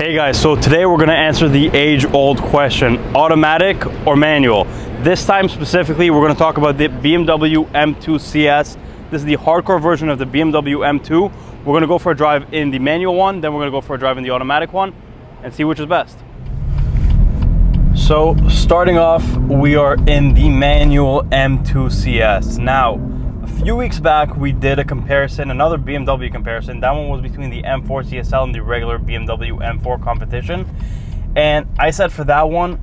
Hey guys, so today we're going to answer the age-old question, automatic or manual? This time specifically, we're going to talk about the BMW M2 CS. This is the hardcore version of the BMW M2. We're going to go for a drive in the manual one, then we're going to go for a drive in the automatic one and see which is best. So starting off, we are in the manual M2 CS. Now, a few weeks back, we did a comparison, another BMW comparison. That one was between the M4 CSL and the regular BMW M4 competition. And I said for that one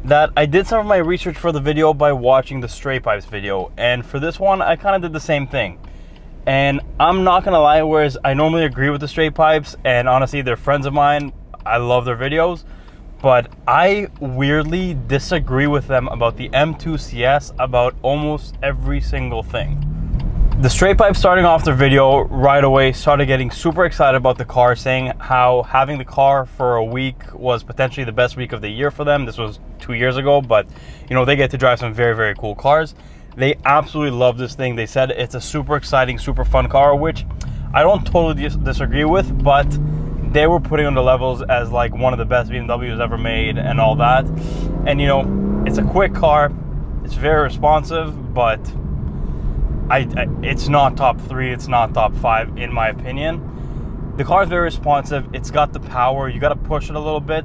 that I did some of my research for the video by watching the straight pipes video. And for this one, I kind of did the same thing. And I'm not gonna lie, whereas I normally agree with the straight pipes, and honestly, they're friends of mine. I love their videos. But I weirdly disagree with them about the M2 CS about almost every single thing. The straight pipe starting off their video right away started getting super excited about the car, saying how having the car for a week was potentially the best week of the year for them. This was 2 years ago, but you know, they get to drive some very, very cool cars. They absolutely love this thing. They said it's a super exciting, super fun car, which I don't totally disagree with, but they were putting on the levels as like one of the best BMWs ever made and all that. And you know, it's a quick car, it's very responsive, but it's not top 3, it's not top 5 in my opinion. The car is very responsive, it's got the power, you got to push it a little bit,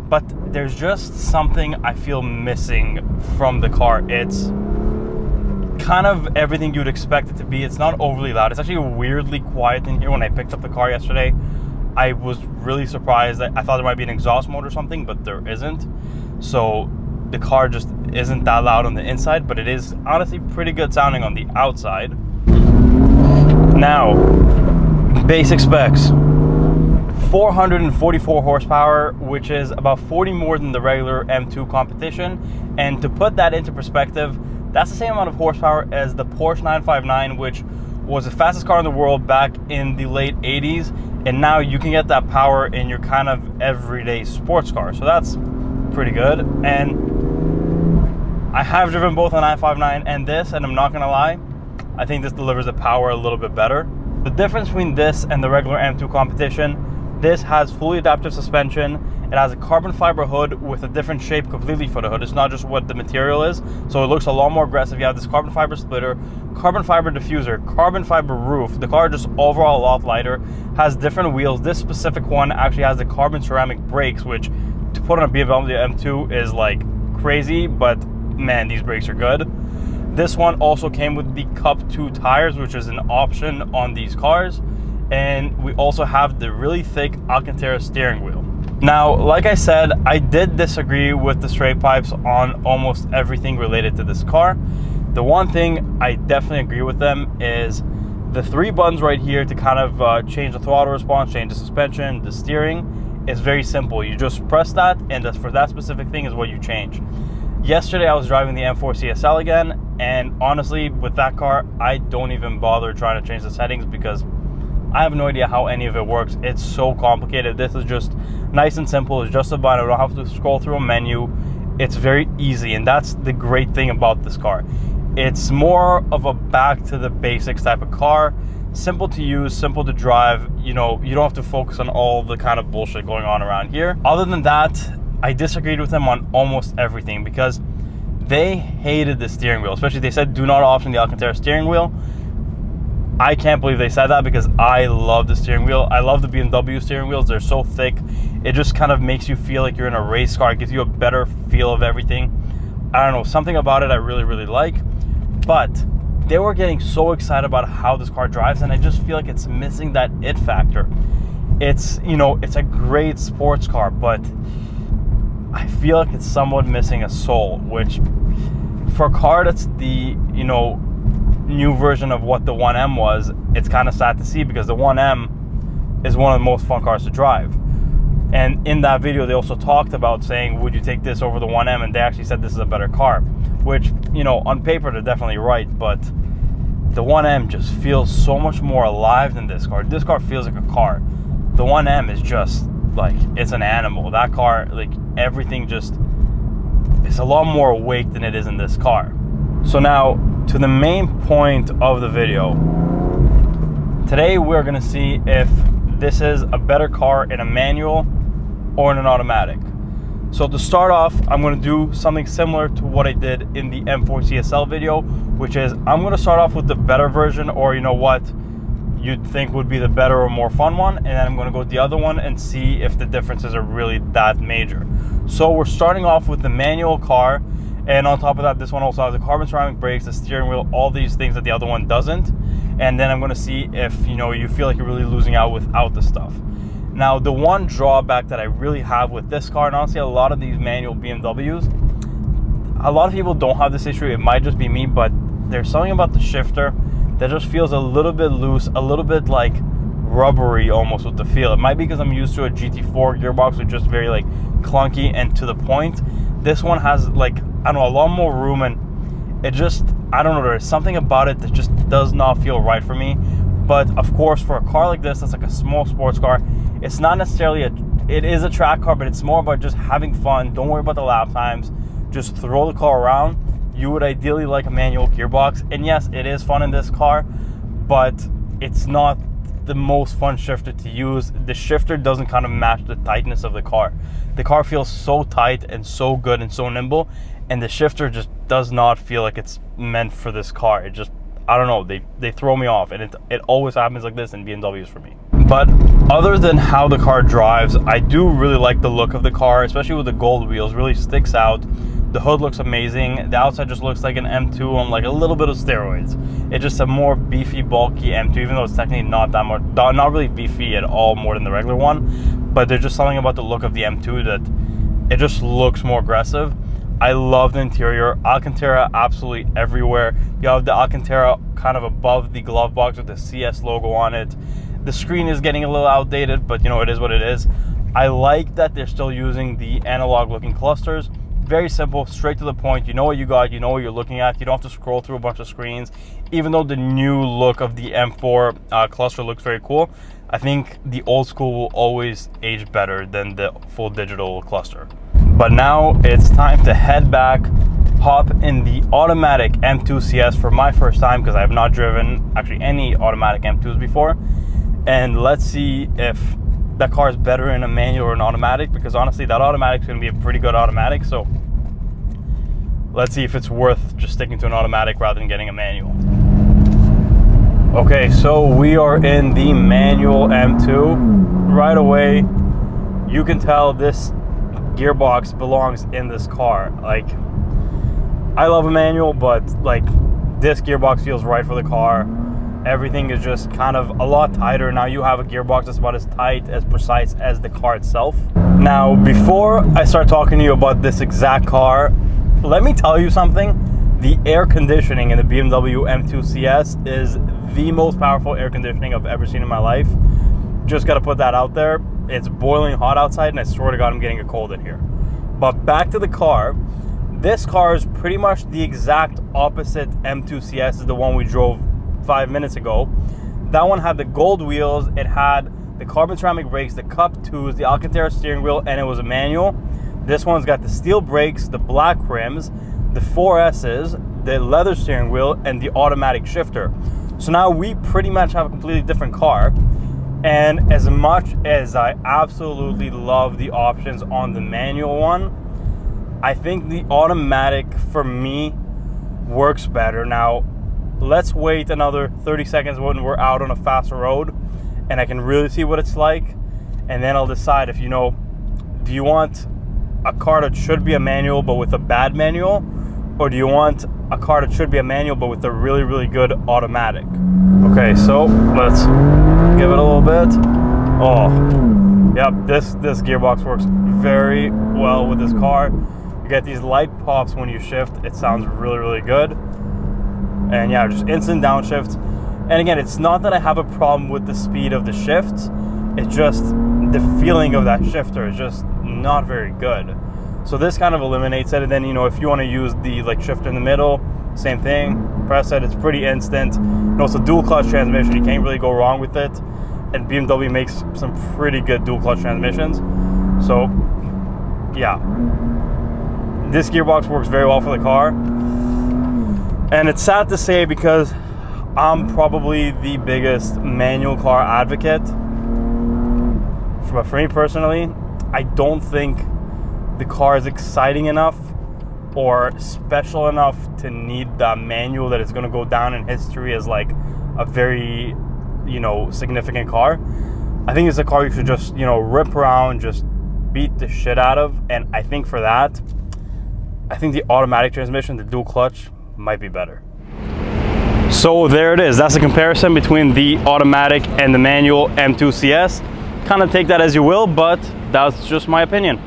but there's just something I feel missing from the car. It's kind of everything you'd expect it to be. It's not overly loud. It's actually weirdly quiet in here. When I picked up the car yesterday, I was really surprised. I thought there might be an exhaust mode or something, but there isn't. So the car just isn't that loud on the inside, but it is honestly pretty good sounding on the outside. Now, basic specs. 444 horsepower, which is about 40 more than the regular M2 competition. And to put that into perspective, that's the same amount of horsepower as the Porsche 959, which was the fastest car in the world back in the late 80s. And now you can get that power in your kind of everyday sports car. So that's pretty good. And I have driven both a 959 and this, and I'm not gonna lie, I think this delivers the power a little bit better. The difference between this and the regular M2 competition, this has fully adaptive suspension. It has a carbon fiber hood with a different shape completely for the hood. It's not just what the material is, so it looks a lot more aggressive. You have this carbon fiber splitter, carbon fiber diffuser, carbon fiber roof. The car just overall a lot lighter, has different wheels. This specific one actually has the carbon ceramic brakes, which to put on a BMW M2 is like crazy, but man, these brakes are good. This one also came with the Cup 2 tires, which is an option on these cars. And we also have the really thick Alcantara steering wheel. Now, like I said, I did disagree with the straight pipes on almost everything related to this car. The one thing I definitely agree with them is the 3 buttons right here to kind of change the throttle response, change the suspension, the steering is very simple. You just press that, and that's for that specific thing is what you change. Yesterday, I was driving the M4 CSL again, and honestly, with that car, I don't even bother trying to change the settings because I have no idea how any of it works. It's so complicated. This is just nice and simple. It's just a button. I don't have to scroll through a menu. It's very easy, and that's the great thing about this car. It's more of a back to the basics type of car. Simple to use, simple to drive. You know, you don't have to focus on all the kind of bullshit going on around here. Other than that, I disagreed with them on almost everything because they hated the steering wheel. Especially, they said do not option the Alcantara steering wheel. I can't believe they said that because I love the steering wheel. I love the BMW steering wheels. They're so thick. It just kind of makes you feel like you're in a race car. It gives you a better feel of everything. I don't know, something about it I really, really like. But they were getting so excited about how this car drives, and I just feel like it's missing that it factor. It's, you know, it's a great sports car, but I feel like it's somewhat missing a soul, which for a car that's the, you know, new version of what the 1M was, it's kind of sad to see because the 1M is one of the most fun cars to drive. And in that video, they also talked about saying, would you take this over the 1M? And they actually said this is a better car, which, you know, on paper, they're definitely right. But the 1M just feels so much more alive than this car. This car feels like a car. The 1M is just like, it's an animal. That car, like everything just, it's a lot more awake than it is in this car. So now to the main point of the video. Today we're gonna see if this is a better car in a manual or in an automatic. So to start off, I'm going to do something similar to what I did in the M4 CSL video, which is I'm going to start off with the better version, or you know what you'd think would be the better or more fun one, and then I'm going to go with the other one and see if the differences are really that major. So we're starting off with the manual car, and on top of that, this one also has the carbon ceramic brakes, the steering wheel, all these things that the other one doesn't. And then I'm going to see if you feel like you're really losing out without the stuff. Now, the one drawback that I really have with this car, and honestly a lot of these manual BMWs, a lot of people don't have this issue. It might just be me, but there's something about the shifter that just feels a little bit loose, a little bit like rubbery almost with the feel. It might be because I'm used to a GT4 gearbox, which is just very like clunky and to the point. This one has like, I don't know, a lot more room, and it just, I don't know, there's something about it that just does not feel right for me. But of course, for a car like this, that's like a small sports car, it's not necessarily it is a track car, but it's more about just having fun. Don't worry about the lap times. Just throw the car around. You would ideally like a manual gearbox. And yes, it is fun in this car, but it's not the most fun shifter to use. The shifter doesn't kind of match the tightness of the car. The car feels so tight and so good and so nimble, and the shifter just does not feel like it's meant for this car. It just, I don't know, they throw me off, and it always happens like this in BMWs for me. But other than how the car drives, I do really like the look of the car, especially with the gold wheels. Really sticks out. The hood looks amazing. The outside just looks like an M2 on like a little bit of steroids. It's just a more beefy, bulky M2, even though it's technically not that much, not really beefy at all, more than the regular one. But there's just something about the look of the M2 that it just looks more aggressive. I love the interior. Alcantara absolutely everywhere. You have the Alcantara kind of above the glove box with the CS logo on it. The screen is getting a little outdated, but you know, it is what it is. I like that they're still using the analog looking clusters. Very simple, straight to the point. You know what you got, you know what you're looking at. You don't have to scroll through a bunch of screens. Even though the new look of the M4 cluster looks very cool, I think the old school will always age better than the full digital cluster. But now it's time to head back, hop in the automatic M2 CS for my first time, because I have not driven actually any automatic M2s before. And let's see if that car is better in a manual or an automatic, because honestly that automatic is going to be a pretty good automatic. So let's see if it's worth just sticking to an automatic rather than getting a manual. Okay, so we are in the manual M2. Right away you can tell this gearbox belongs in this car. Like, I love a manual, but like this gearbox feels right for the car. Everything is just kind of a lot tighter. Now you have a gearbox that's about as tight, as precise as the car itself. Now, before I start talking to you about this exact car, let me tell you something. The air conditioning in the BMW M2 CS is the most powerful air conditioning I've ever seen in my life. Just gotta put that out there. It's boiling hot outside, and I swear to God, I'm getting a cold in here. But back to the car. This car is pretty much the exact opposite M2 CS as the one we drove 5 minutes ago. That one had the gold wheels, it had the carbon ceramic brakes, the Cup 2s, the Alcantara steering wheel, and it was a manual. This one's got the steel brakes, the black rims, the 4Ss, the leather steering wheel, and the automatic shifter. So now we pretty much have a completely different car. And as much as I absolutely love the options on the manual one, I think the automatic for me works better. Now, let's wait another 30 seconds when we're out on a faster road and I can really see what it's like, and then I'll decide if, do you want a car that should be a manual but with a bad manual, or do you want a car that should be a manual but with a really, really good automatic? Okay, so let's give it a little bit. Oh, yep, this gearbox works very well with this car. You get these light pops when you shift. It sounds really, really good. And yeah, just instant downshift. And again, it's not that I have a problem with the speed of the shifts. It's just the feeling of that shifter is just not very good. So this kind of eliminates it. And then, if you want to use the shifter in the middle, same thing. Press it. It's pretty instant. And also dual clutch transmission. You can't really go wrong with it. And BMW makes some pretty good dual clutch transmissions. So yeah, this gearbox works very well for the car. And it's sad to say, because I'm probably the biggest manual car advocate. But for me personally, I don't think the car is exciting enough or special enough to need the manual that is going to go down in history as like a very, you know, significant car. I think it's a car you should just, you know, rip around, just beat the shit out of. And I think for that, I think the automatic transmission, the dual clutch, might be better. So there it is. That's a comparison between the automatic and the manual M2 CS. Kind of take that as you will, but that's just my opinion.